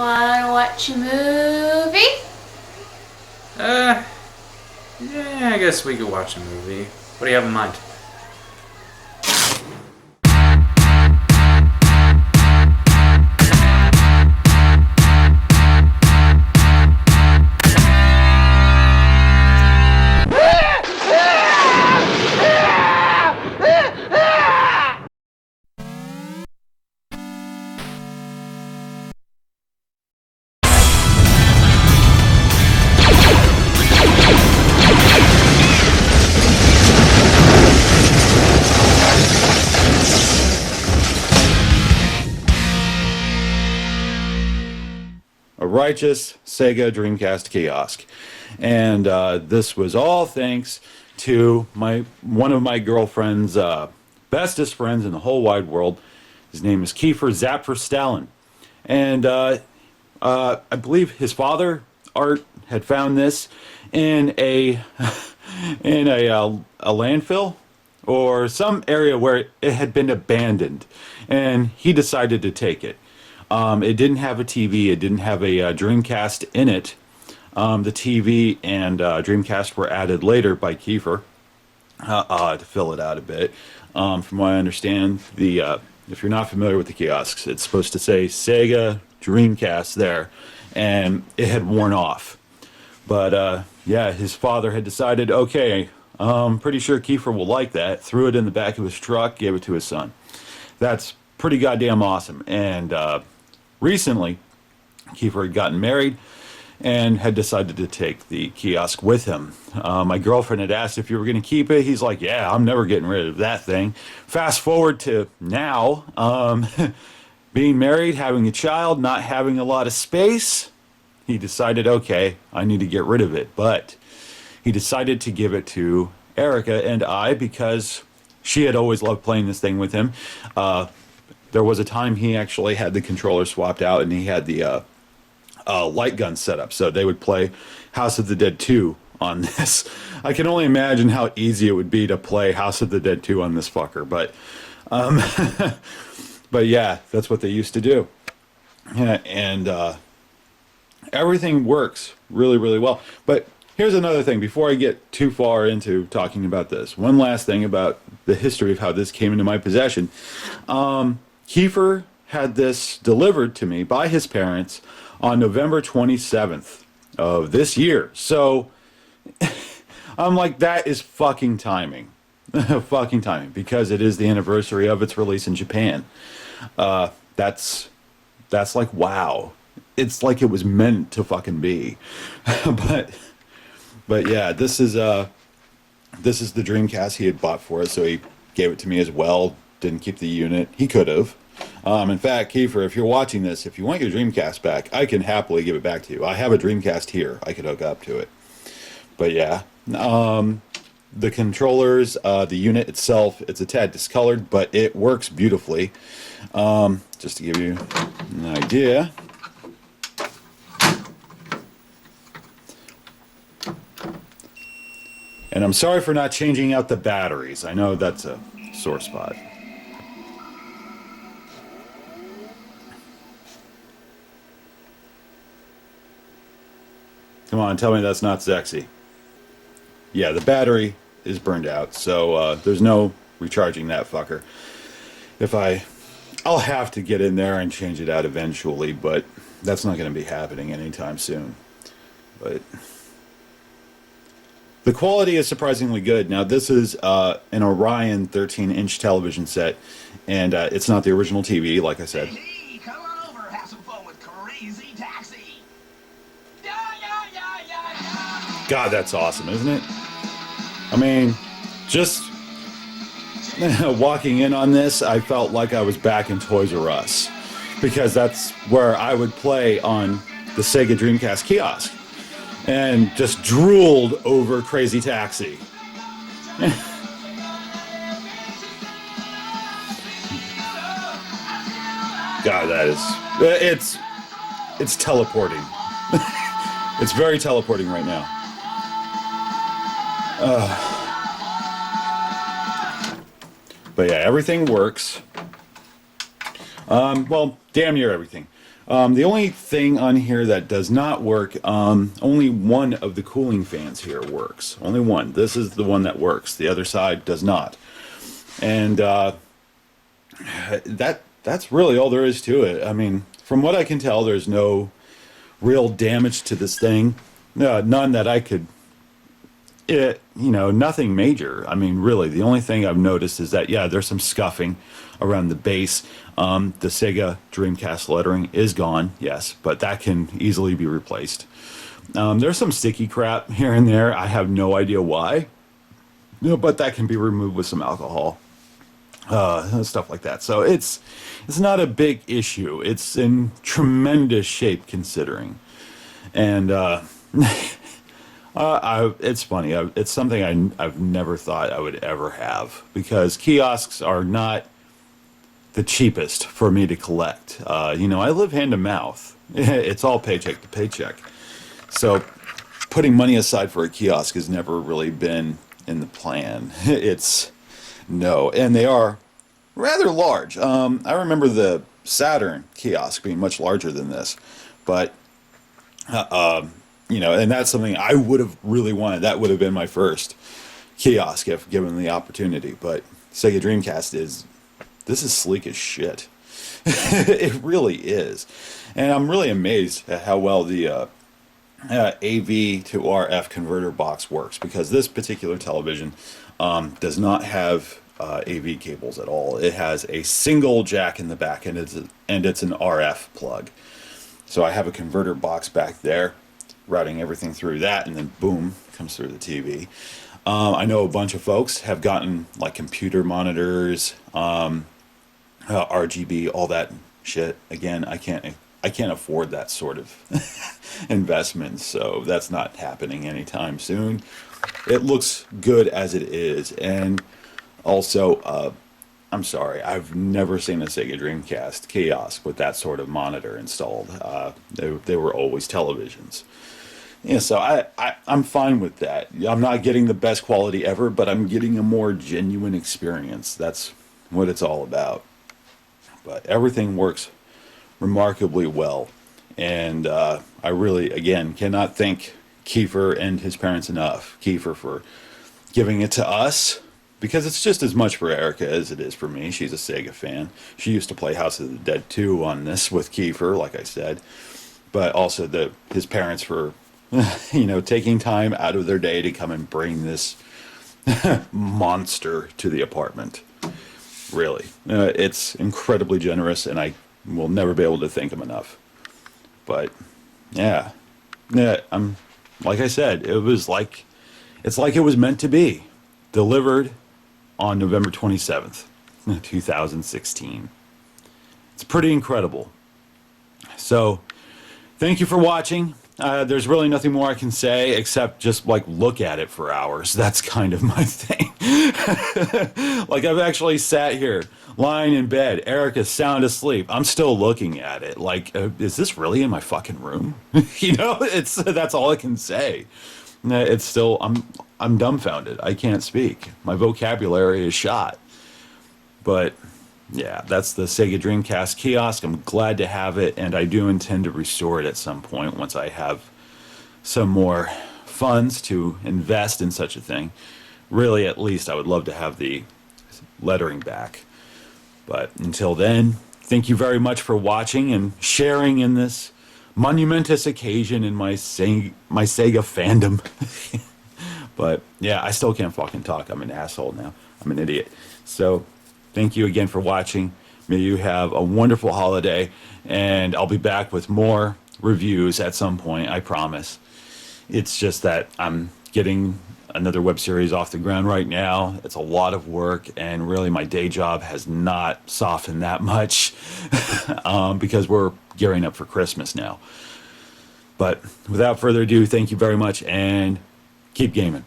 Wanna watch a movie? Yeah, I guess we could watch a movie. What do you have in mind? A righteous Sega Dreamcast kiosk. And this was all thanks to one of my girlfriend's bestest friends in the whole wide world. His name is Kiefer Zapferstellen. And I believe his father, Art, had found this in a in a landfill or some area where it had been abandoned, and he decided to take it. It didn't have a TV. It didn't have a Dreamcast in it. The TV and Dreamcast were added later by Kiefer to fill it out a bit. From what I understand, if you're not familiar with the kiosks, it's supposed to say Sega Dreamcast there, and it had worn off. But yeah, his father had decided, okay, I'm pretty sure Kiefer will like that. Threw it in the back of his truck, gave it to his son. That's pretty goddamn awesome. And recently, Kiefer had gotten married and had decided to take the kiosk with him. My girlfriend had asked if you were going to keep it. He's like, yeah, I'm never getting rid of that thing. Fast forward to now, being married, having a child, not having a lot of space. He decided, okay, I need to get rid of it. But he decided to give it to Erica and I because she had always loved playing this thing with him. There was a time he actually had the controller swapped out and he had the light gun set up. So they would play House of the Dead 2 on this. I can only imagine how easy it would be to play House of the Dead 2 on this fucker. But, but yeah, that's what they used to do. Yeah, and everything works really, really well. But here's another thing before I get too far into talking about this. One last thing about the history of how this came into my possession. Kiefer had this delivered to me by his parents on November 27th of this year. So I'm like, that is fucking timing. Fucking timing, because it is the anniversary of its release in Japan. That's like, wow. It's like it was meant to fucking be. But yeah, this is the Dreamcast he had bought for us, so he gave it to me as well. Didn't keep the unit. He could have. In fact, Kiefer, if you're watching this, if you want your Dreamcast back, I can happily give it back to you. I have a Dreamcast here. I could hook up to it. But yeah, the controllers, the unit itself, it's a tad discolored, but it works beautifully. Just to give you an idea. And I'm sorry for not changing out the batteries. I know that's a sore spot. Come on, tell me that's not sexy. Yeah, the battery is burned out, so there's no recharging that fucker. I'll have to get in there and change it out eventually, but that's not going to be happening anytime soon. But the quality is surprisingly good. Now, this is an Orion 13-inch television set, and it's not the original TV, like I said. Hey, come on over, have some fun with Crazy Taxi. God, that's awesome, isn't it? I mean, just walking in on this, I felt like I was back in Toys R Us, because that's where I would play on the Sega Dreamcast kiosk and just drooled over Crazy Taxi. God, it's teleporting. It's very teleporting right now. But yeah, everything works. Well, damn near everything. The only thing on here that does not work, only one of the cooling fans here works. Only one. This is the one that works. The other side does not. And that's really all there is to it. I mean, from what I can tell, there's no real damage to this thing. None that I could... nothing major. I mean, really, the only thing I've noticed is that, yeah, there's some scuffing around the base. The Sega Dreamcast lettering is gone, yes, but that can easily be replaced. There's some sticky crap here and there. I have no idea why, but that can be removed with some alcohol, stuff like that. So it's not a big issue. It's in tremendous shape considering, and it's funny. It's something I've never thought I would ever have, because kiosks are not the cheapest for me to collect. I live hand to mouth. It's all paycheck to paycheck. So putting money aside for a kiosk has never really been in the plan. And they are rather large. I remember the Saturn kiosk being much larger than this, but and that's something I would have really wanted. That would have been my first kiosk if given the opportunity. But Sega Dreamcast is sleek as shit. It really is. And I'm really amazed at how well the AV to RF converter box works, because this particular television does not have AV cables at all. It has a single jack in the back, and it's an RF plug. So I have a converter box back there, routing everything through that, and then boom, comes through the TV. I know a bunch of folks have gotten like computer monitors, RGB, all that shit. Again, I can't afford that sort of investment, so that's not happening anytime soon. It looks good as it is, and also, I'm sorry, I've never seen a Sega Dreamcast kiosk with that sort of monitor installed. They were always televisions. Yeah, so I'm fine with that. I'm not getting the best quality ever, but I'm getting a more genuine experience. That's what it's all about. But everything works remarkably well. And I really, again, cannot thank Kiefer and his parents enough. Kiefer for giving it to us, because it's just as much for Erica as it is for me. She's a Sega fan. She used to play House of the Dead 2 on this with Kiefer, like I said. But also his parents for taking time out of their day to come and bring this monster to the apartment. Really. It's incredibly generous, and I will never be able to thank them enough. But, yeah. Like I said, it's like it was meant to be. Delivered on November 27th, 2016. It's pretty incredible. So, thank you for watching. There's really nothing more I can say except just look at it for hours. That's kind of my thing. I've actually sat here lying in bed, Erica's sound asleep. I'm still looking at it. Is this really in my fucking room? That's all I can say. It's still, I'm dumbfounded. I can't speak. My vocabulary is shot. But yeah, that's the Sega Dreamcast kiosk. I'm glad to have it, and I do intend to restore it at some point once I have some more funds to invest in such a thing. Really, at least I would love to have the lettering back. But until then, thank you very much for watching and sharing in this monumentous occasion in my Sega fandom. But yeah, I still can't fucking talk. I'm an asshole now. I'm an idiot. So thank you again for watching. May you have a wonderful holiday, and I'll be back with more reviews at some point, I promise. It's just that I'm getting another web series off the ground right now. It's a lot of work, and really my day job has not softened that much because we're gearing up for Christmas now. But without further ado, thank you very much, and keep gaming.